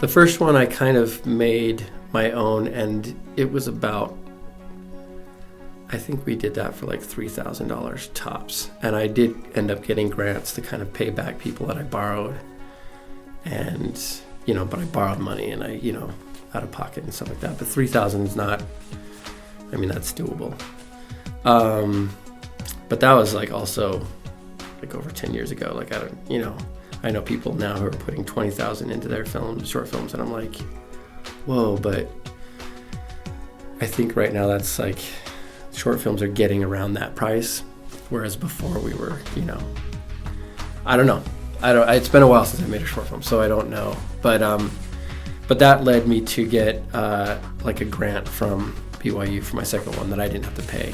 The first one I kind of made my own, and it was about, I think we did that for like $3,000 tops. And I did end up getting grants to kind of pay back people that I borrowed. And, but I borrowed money and I, out of pocket and stuff like that. But 3,000 is not, that's doable. But that was like also like over 10 years ago. Like, I know people now who are putting 20,000 into their short films, and I'm like, whoa, but I think right now that's like, short films are getting around that price, whereas before we were, I don't know. It's been a while since I made a short film, so I don't know. But that led me to get like a grant from BYU for my second one that I didn't have to pay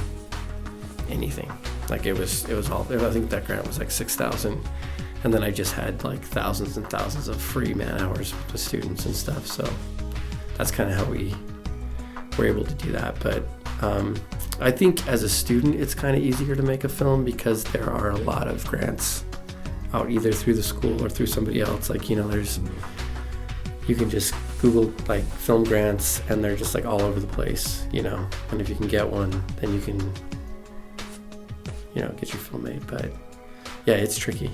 anything. Like it was all, I think that grant was like $6,000, and then I just had like thousands and thousands of free man hours with students and stuff. So that's kind of how we were able to do that. But I think as a student, it's kind of easier to make a film because there are a lot of grants out either through the school or through somebody else. Like, you can just Google like film grants and they're just like all over the place, and if you can get one, then you can, get your film made. But yeah, it's tricky.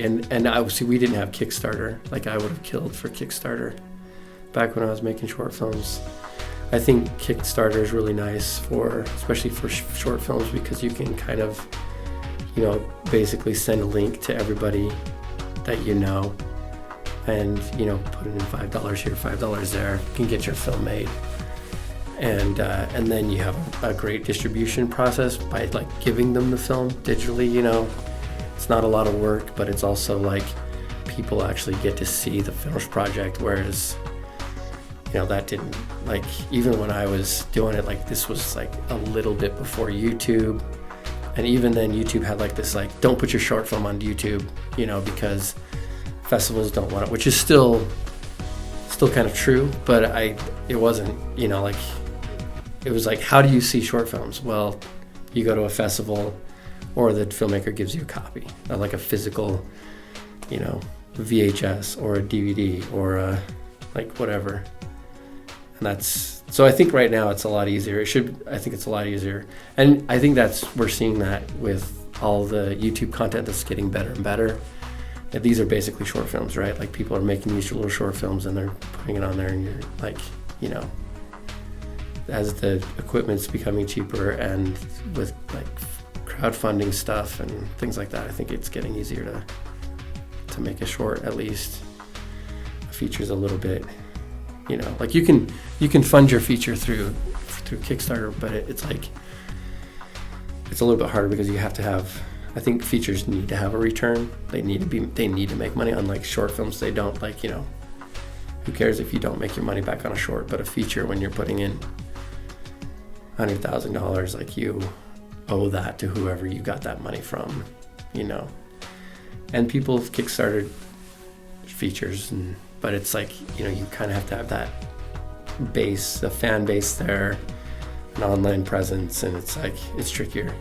And obviously we didn't have Kickstarter. Like I would have killed for Kickstarter back when I was making short films. I think Kickstarter is really nice especially for short films, because you can kind of, basically send a link to everybody that and, put it in $5 here, $5 there, you can get your film made. And then you have a great distribution process by like giving them the film digitally, It's not a lot of work, but it's also like people actually get to see the finished project, whereas that didn't, like, even when I was doing it, like this was like a little bit before YouTube. And even then YouTube had like this, like, don't put your short film on YouTube, because festivals don't want it, which is still kind of true, but it wasn't, like, it was like, how do you see short films? Well, you go to a festival or the filmmaker gives you a copy, like a physical, VHS or a DVD or like whatever. And so I think right now it's a lot easier. I think it's a lot easier. And I think we're seeing that with all the YouTube content that's getting better and better. And these are basically short films, right? Like people are making these little short films and they're putting it on there, and you're like, as the equipment's becoming cheaper and with like crowdfunding stuff and things like that, I think it's getting easier to make a short, at least. A feature's a little bit, like you can fund your feature through Kickstarter, but it's like, it's a little bit harder because you have to have, I think features need to have a return. They need to make money. Unlike short films, they don't, like, who cares if you don't make your money back on a short, but a feature, when you're putting in $100,000, like, you owe that to whoever you got that money from, and people have Kickstarted features, but it's like, you kind of have to have that base, a fan base there, an online presence, and it's like, it's trickier.